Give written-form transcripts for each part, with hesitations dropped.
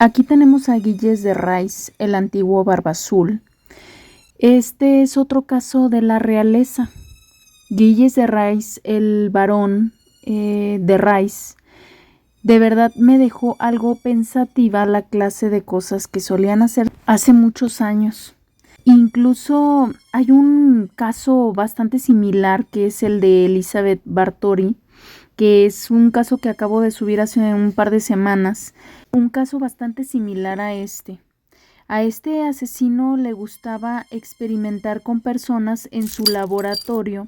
Aquí tenemos a Gilles de Rais, el antiguo Barba Azul. Este es otro caso de la realeza. Gilles de Rais, el barón de Rais, de verdad me dejó algo pensativa la clase de cosas que solían hacer hace muchos años. Incluso hay un caso bastante similar que es el de Elizabeth Báthory, que es un caso que acabo de subir hace un par de semanas. Un caso bastante similar a este. A este asesino le gustaba experimentar con personas en su laboratorio,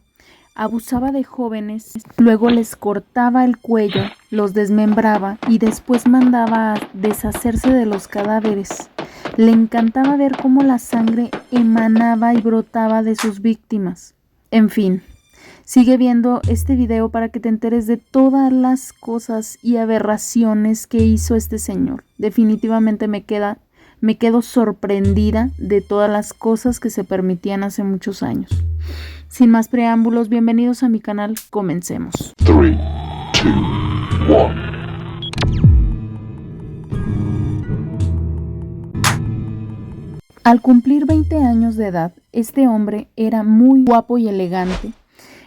abusaba de jóvenes, luego les cortaba el cuello, los desmembraba y después mandaba a deshacerse de los cadáveres. Le encantaba ver cómo la sangre emanaba y brotaba de sus víctimas. En fin, sigue viendo este video para que te enteres de todas las cosas y aberraciones que hizo este señor. Definitivamente me quedo sorprendida de todas las cosas que se permitían hace muchos años. Sin más preámbulos, bienvenidos a mi canal, comencemos. 3, 2, 1. Al cumplir 20 años de edad, este hombre era muy guapo y elegante.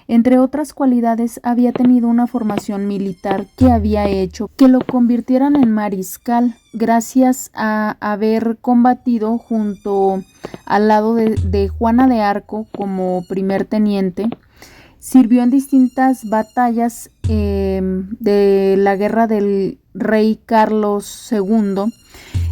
Entre otras cualidades, había tenido una formación militar que había hecho que lo convirtieran en mariscal, gracias a haber combatido junto al lado de Juana de Arco como primer teniente. Sirvió en distintas batallas de la guerra del rey Carlos II,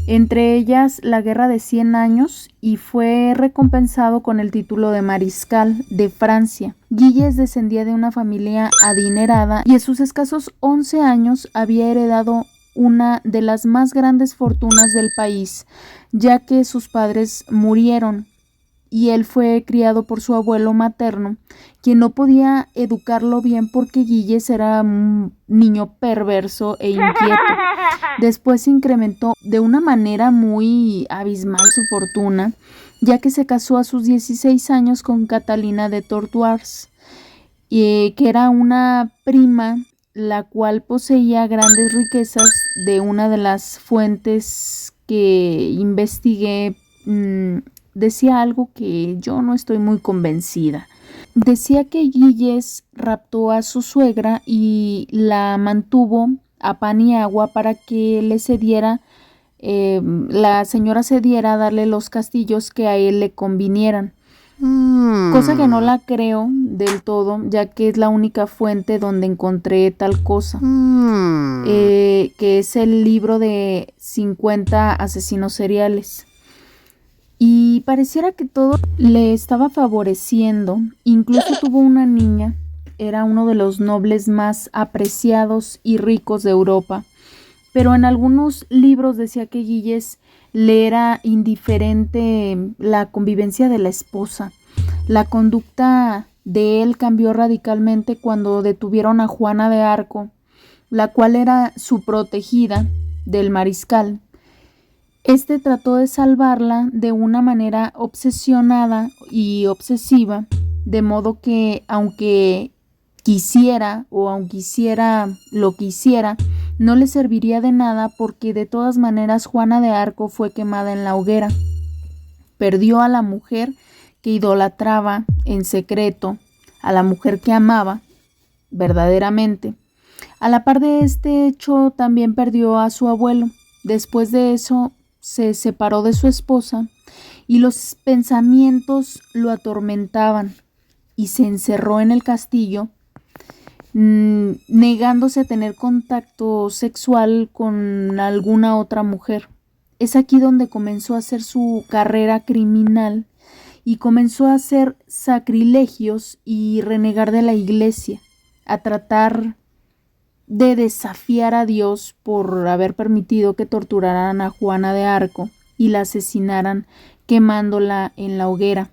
entre ellas la Guerra de 100 años, y fue recompensado con el título de mariscal de Francia. Gilles descendía de una familia adinerada y a sus escasos 11 años había heredado una de las más grandes fortunas del país, ya que sus padres murieron y él fue criado por su abuelo materno, quien no podía educarlo bien porque Gilles era un niño perverso e inquieto. Después se incrementó de una manera muy abismal su fortuna, ya que se casó a sus 16 años con Catalina de Tortoires, que era una prima la cual poseía grandes riquezas. De una de las fuentes que investigué, decía algo que yo no estoy muy convencida. Decía que Gilles raptó a su suegra y la mantuvo a pan y agua para que le cediera, la señora cediera a darle los castillos que a él le convinieran. Cosa que no la creo del todo, ya que es la única fuente donde encontré tal cosa, que es el libro de 50 asesinos seriales. Y pareciera que todo le estaba favoreciendo. Incluso tuvo una niña. Era uno de los nobles más apreciados y ricos de Europa. Pero en algunos libros decía que Gilles le era indiferente la convivencia de la esposa. La conducta de él cambió radicalmente cuando detuvieron a Juana de Arco, la cual era su protegida del mariscal. Este trató de salvarla de una manera obsesionada y obsesiva, de modo que aunque quisiera lo que hiciera, no le serviría de nada porque de todas maneras Juana de Arco fue quemada en la hoguera. Perdió a la mujer que idolatraba en secreto, a la mujer que amaba verdaderamente. A la par de este hecho también perdió a su abuelo. Después de eso se separó de su esposa y los pensamientos lo atormentaban y se encerró en el castillo, negándose a tener contacto sexual con alguna otra mujer. Es aquí donde comenzó a hacer su carrera criminal y comenzó a hacer sacrilegios y renegar de la iglesia, a tratar de desafiar a Dios por haber permitido que torturaran a Juana de Arco y la asesinaran quemándola en la hoguera.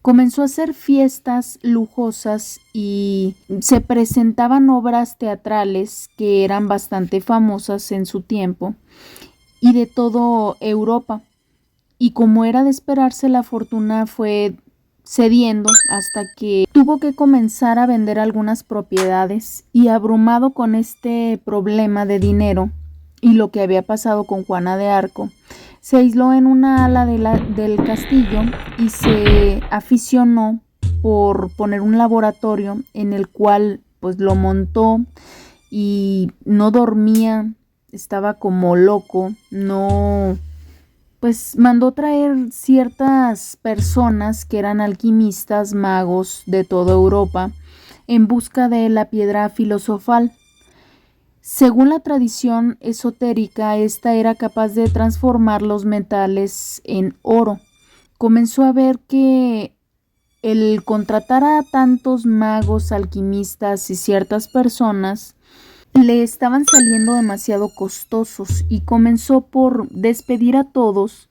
Comenzó a hacer fiestas lujosas y se presentaban obras teatrales que eran bastante famosas en su tiempo y de toda Europa. Y como era de esperarse, la fortuna fue cediendo hasta que tuvo que comenzar a vender algunas propiedades y, abrumado con este problema de dinero, y lo que había pasado con Juana de Arco, se aisló en una ala del castillo y se aficionó por poner un laboratorio en el cual pues lo montó y no dormía, estaba como loco, pues mandó traer ciertas personas que eran alquimistas, magos de toda Europa en busca de la piedra filosofal. Según la tradición esotérica, esta era capaz de transformar los metales en oro. Comenzó a ver que el contratar a tantos magos, alquimistas y ciertas personas le estaban saliendo demasiado costosos y comenzó por despedir a todos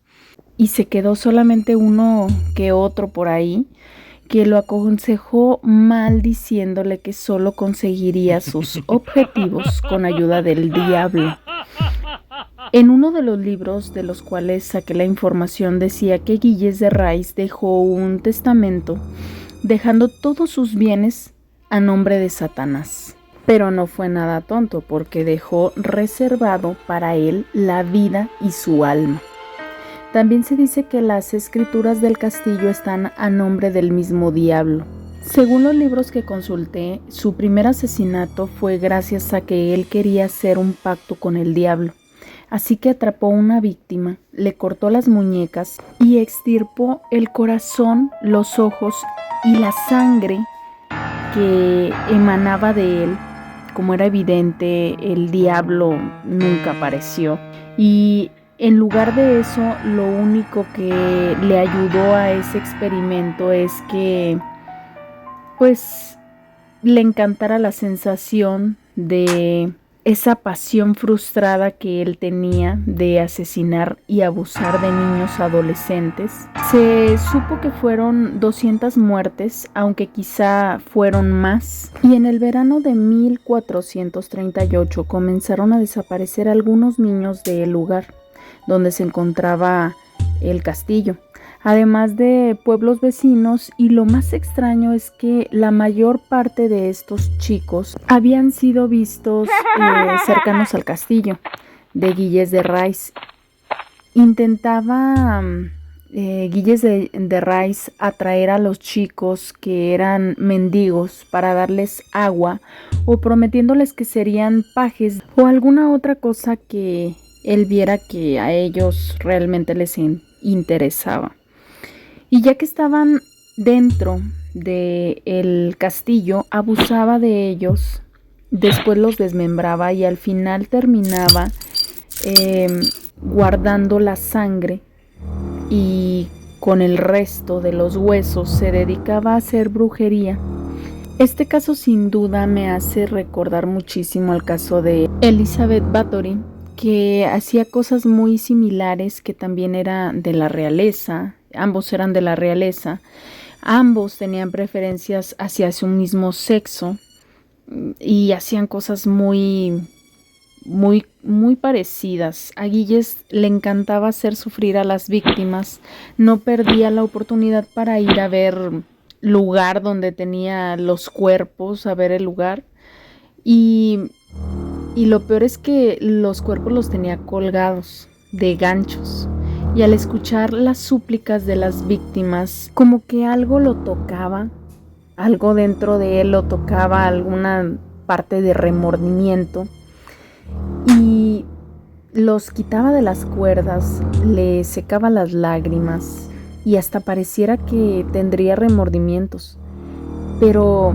y se quedó solamente uno que otro por ahí que lo aconsejó maldiciéndole que solo conseguiría sus objetivos con ayuda del diablo. En uno de los libros de los cuales saqué la información decía que Gilles de Rais dejó un testamento dejando todos sus bienes a nombre de Satanás. Pero no fue nada tonto porque dejó reservado para él la vida y su alma. También se dice que las escrituras del castillo están a nombre del mismo diablo. Según los libros que consulté, su primer asesinato fue gracias a que él quería hacer un pacto con el diablo. Así que atrapó una víctima, le cortó las muñecas y extirpó el corazón, los ojos y la sangre que emanaba de él. Como era evidente, el diablo nunca apareció. Y en lugar de eso, lo único que le ayudó a ese experimento es que, pues, le encantara la sensación de esa pasión frustrada que él tenía de asesinar y abusar de niños adolescentes. Se supo que fueron 200 muertes, aunque quizá fueron más. Y en el verano de 1438 comenzaron a desaparecer algunos niños del lugar donde se encontraba el castillo, además de pueblos vecinos, y lo más extraño es que la mayor parte de estos chicos habían sido vistos cercanos al castillo de Gilles de Rais. Intentaba Gilles de Rais atraer a los chicos que eran mendigos para darles agua o prometiéndoles que serían pajes o alguna otra cosa que él viera que a ellos realmente les interesaba. Y ya que estaban dentro del castillo, abusaba de ellos, después los desmembraba y al final terminaba guardando la sangre y con el resto de los huesos se dedicaba a hacer brujería. Este caso sin duda me hace recordar muchísimo al caso de Elizabeth Bathory, que hacía cosas muy similares, que también era de la realeza. Ambos eran de la realeza, ambos tenían preferencias hacia su mismo sexo y hacían cosas muy parecidas. A Gilles le encantaba hacer sufrir a las víctimas, no perdía la oportunidad para ir a ver lugar donde tenía los cuerpos, a ver el lugar, y lo peor es que los cuerpos los tenía colgados de ganchos. Y al escuchar las súplicas de las víctimas, como que algo lo tocaba, algo dentro de él lo tocaba, alguna parte de remordimiento, y los quitaba de las cuerdas, le secaba las lágrimas y hasta pareciera que tendría remordimientos. Pero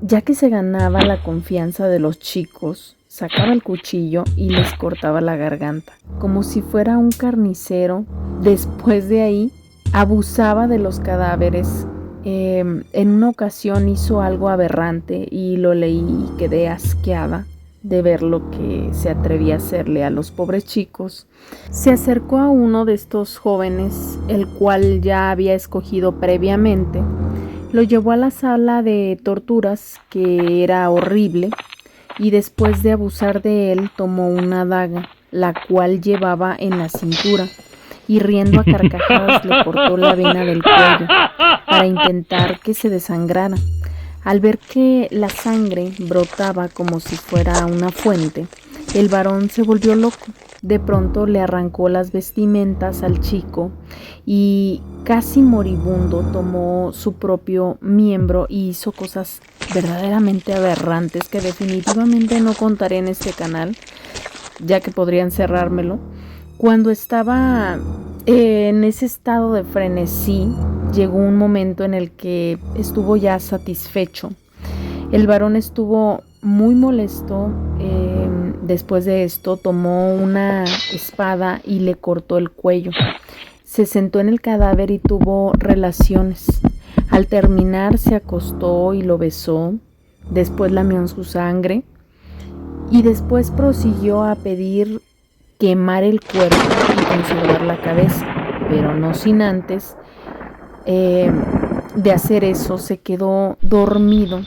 ya que se ganaba la confianza de los chicos, sacaba el cuchillo y les cortaba la garganta, como si fuera un carnicero. Después de ahí, abusaba de los cadáveres. En una ocasión hizo algo aberrante y lo leí y quedé asqueada de ver lo que se atrevía a hacerle a los pobres chicos. Se acercó a uno de estos jóvenes, el cual ya había escogido previamente. Lo llevó a la sala de torturas, que era horrible, y después de abusar de él tomó una daga, la cual llevaba en la cintura, y riendo a carcajadas le cortó la vena del cuello para intentar que se desangrara. Al ver que la sangre brotaba como si fuera una fuente, El varón se volvió loco. De pronto le arrancó las vestimentas al chico y casi moribundo tomó su propio miembro y hizo cosas verdaderamente aberrantes que definitivamente no contaré en este canal, ya que podrían cerrármelo. Cuando estaba en ese estado de frenesí, llegó un momento en el que estuvo ya satisfecho. El varón estuvo muy molesto. Después de esto tomó una espada y le cortó el cuello. Se sentó en el cadáver y tuvo relaciones. Al terminar se acostó y lo besó. Después lamió en su sangre y después prosiguió a pedir quemar el cuerpo y conservar la cabeza, pero no sin antes de hacer eso se quedó dormido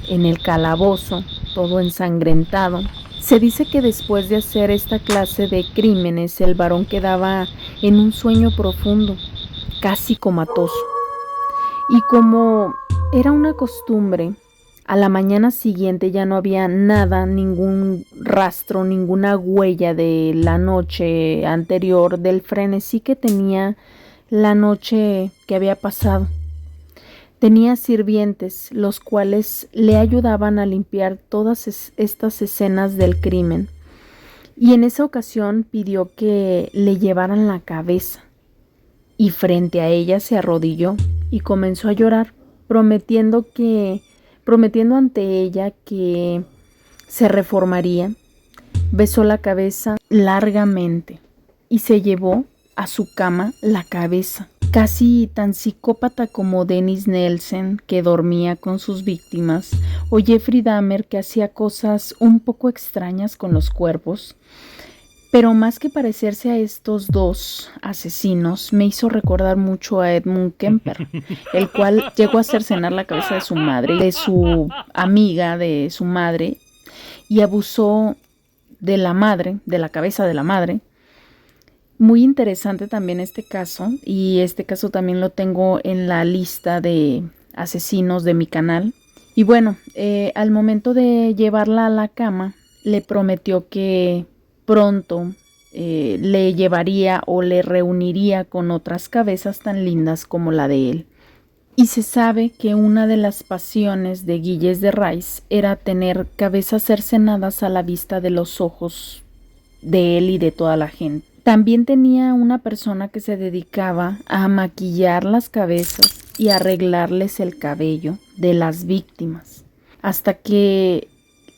en el calabozo, todo ensangrentado. Se dice que después de hacer esta clase de crímenes, el varón quedaba en un sueño profundo, casi comatoso. Y como era una costumbre, a la mañana siguiente ya no había nada, ningún rastro, ninguna huella de la noche anterior, del frenesí que tenía la noche que había pasado. Tenía sirvientes, los cuales le ayudaban a limpiar todas estas escenas del crimen. Y en esa ocasión pidió que le llevaran la cabeza. Y frente a ella se arrodilló y comenzó a llorar, prometiendo ante ella que se reformaría. Besó la cabeza largamente y se llevó a su cama la cabeza. Casi tan psicópata como Dennis Nelson, que dormía con sus víctimas, o Jeffrey Dahmer, que hacía cosas un poco extrañas con los cuerpos. Pero más que parecerse a estos dos asesinos, me hizo recordar mucho a Edmund Kemper, el cual llegó a cercenar la cabeza de su madre, de su amiga, de su madre, y abusó de la madre, de la cabeza de la madre. Muy interesante también este caso, y este caso también lo tengo en la lista de asesinos de mi canal. Y bueno, al momento de llevarla a la cama, le prometió que pronto le llevaría o le reuniría con otras cabezas tan lindas como la de él. Y se sabe que una de las pasiones de Gilles de Rais era tener cabezas cercenadas a la vista de los ojos de él y de toda la gente. También tenía una persona que se dedicaba a maquillar las cabezas y arreglarles el cabello de las víctimas, hasta que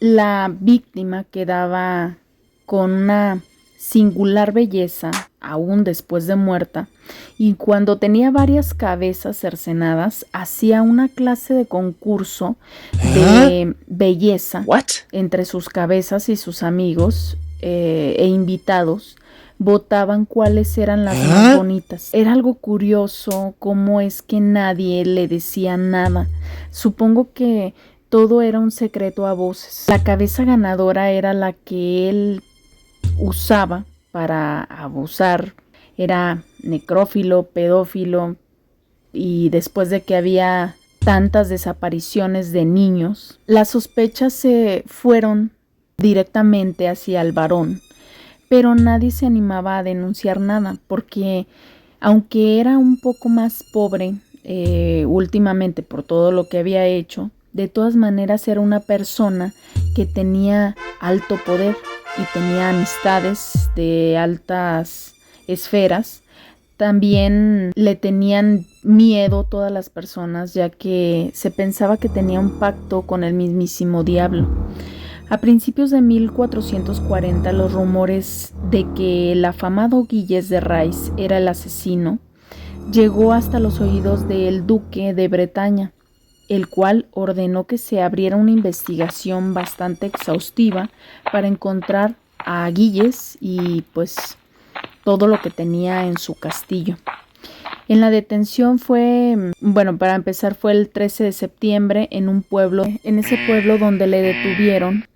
la víctima quedaba con una singular belleza aún después de muerta, y cuando tenía varias cabezas cercenadas hacía una clase de concurso de belleza entre sus cabezas, y sus amigos e invitados votaban cuáles eran las más bonitas. Era algo curioso cómo es que nadie le decía nada. Supongo que todo era un secreto a voces. La cabeza ganadora era la que él usaba para abusar. Era necrófilo, pedófilo, y después de que había tantas desapariciones de niños, las sospechas se fueron directamente hacia el varón. Pero nadie se animaba a denunciar nada, porque aunque era un poco más pobre últimamente por todo lo que había hecho, de todas maneras era una persona que tenía alto poder y tenía amistades de altas esferas. También le tenían miedo todas las personas, ya que se pensaba que tenía un pacto con el mismísimo diablo. A principios de 1440, los rumores de que el afamado Gilles de Rais era el asesino llegó hasta los oídos del duque de Bretaña, el cual ordenó que se abriera una investigación bastante exhaustiva para encontrar a Gilles y pues todo lo que tenía en su castillo. En la detención para empezar fue el 13 de septiembre en ese pueblo donde le detuvieron,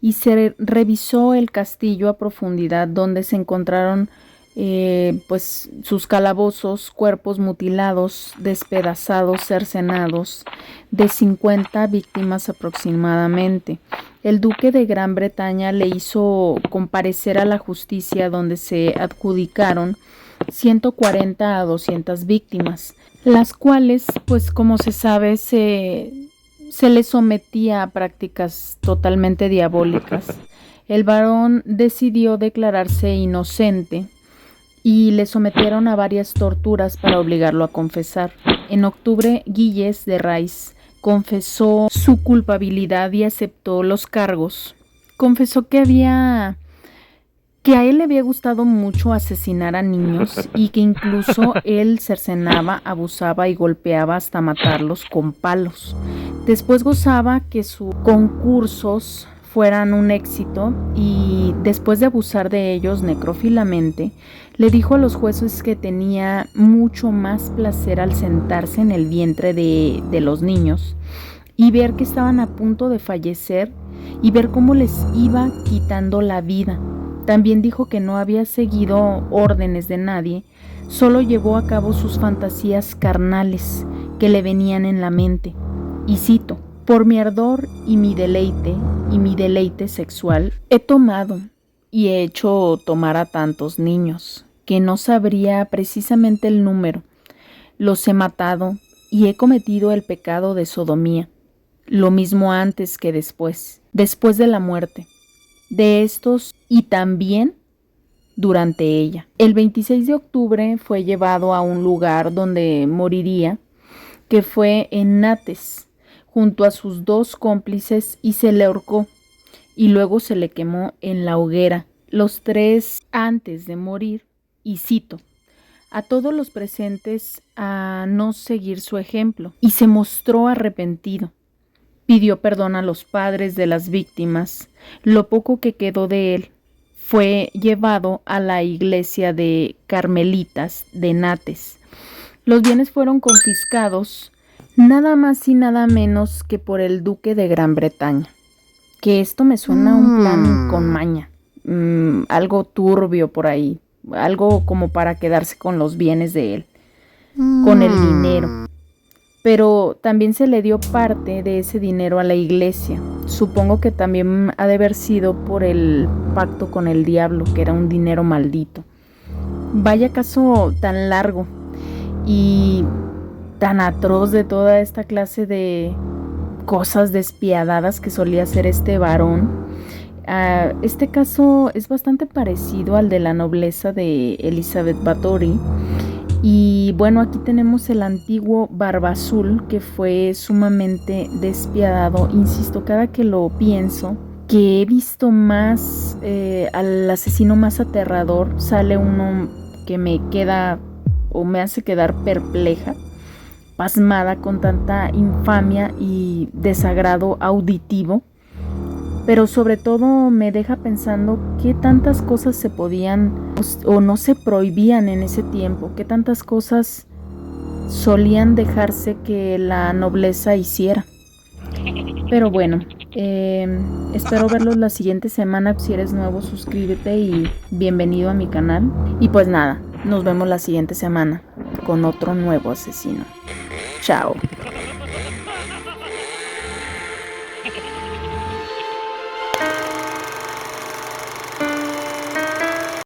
y se revisó el castillo a profundidad, donde se encontraron pues sus calabozos, cuerpos mutilados, despedazados, cercenados, de 50 víctimas aproximadamente. El duque de Gran Bretaña le hizo comparecer a la justicia, donde se adjudicaron 140 a 200 víctimas, las cuales, pues como se sabe, se le sometía a prácticas totalmente diabólicas. El varón decidió declararse inocente y le sometieron a varias torturas para obligarlo a confesar. En octubre, Gilles de Rais confesó su culpabilidad y aceptó los cargos. Confesó que a él le había gustado mucho asesinar a niños y que incluso él cercenaba, abusaba y golpeaba hasta matarlos con palos. Después gozaba que sus concursos fueran un éxito y después de abusar de ellos necrófilamente, le dijo a los jueces que tenía mucho más placer al sentarse en el vientre de los niños y ver que estaban a punto de fallecer y ver cómo les iba quitando la vida. También dijo que no había seguido órdenes de nadie, solo llevó a cabo sus fantasías carnales que le venían en la mente. Y cito: por mi ardor y mi deleite sexual, he tomado y he hecho tomar a tantos niños, que no sabría precisamente el número. Los he matado y he cometido el pecado de sodomía, lo mismo antes que después de la muerte de estos y también durante ella. El 26 de octubre fue llevado a un lugar donde moriría, que fue en Nantes, junto a sus 2 cómplices, y se le ahorcó y luego se le quemó en la hoguera, los 3 antes de morir, y cito: a todos los presentes a no seguir su ejemplo, y se mostró arrepentido. Pidió perdón a los padres de las víctimas. Lo poco que quedó de él fue llevado a la iglesia de Carmelitas de Nantes. Los bienes fueron confiscados, nada más y nada menos que por el duque de Gran Bretaña. Que esto me suena a un plan con maña, algo turbio por ahí, algo como para quedarse con los bienes de él, con el dinero. Pero también se le dio parte de ese dinero a la iglesia. Supongo que también ha de haber sido por el pacto con el diablo, que era un dinero maldito. Vaya caso tan largo y tan atroz de toda esta clase de cosas despiadadas que solía hacer este varón. Este caso es bastante parecido al de la nobleza de Elizabeth Bathory. Y bueno, aquí tenemos el antiguo Barba Azul, que fue sumamente despiadado. Insisto, cada que lo pienso, que he visto más al asesino más aterrador, sale uno que me queda o me hace quedar perpleja, pasmada con tanta infamia y desagrado auditivo. Pero sobre todo me deja pensando qué tantas cosas se podían o no se prohibían en ese tiempo, qué tantas cosas solían dejarse que la nobleza hiciera. Pero bueno, espero verlos la siguiente semana. Si eres nuevo, suscríbete y bienvenido a mi canal. Y pues nada, nos vemos la siguiente semana con otro nuevo asesino. Chao.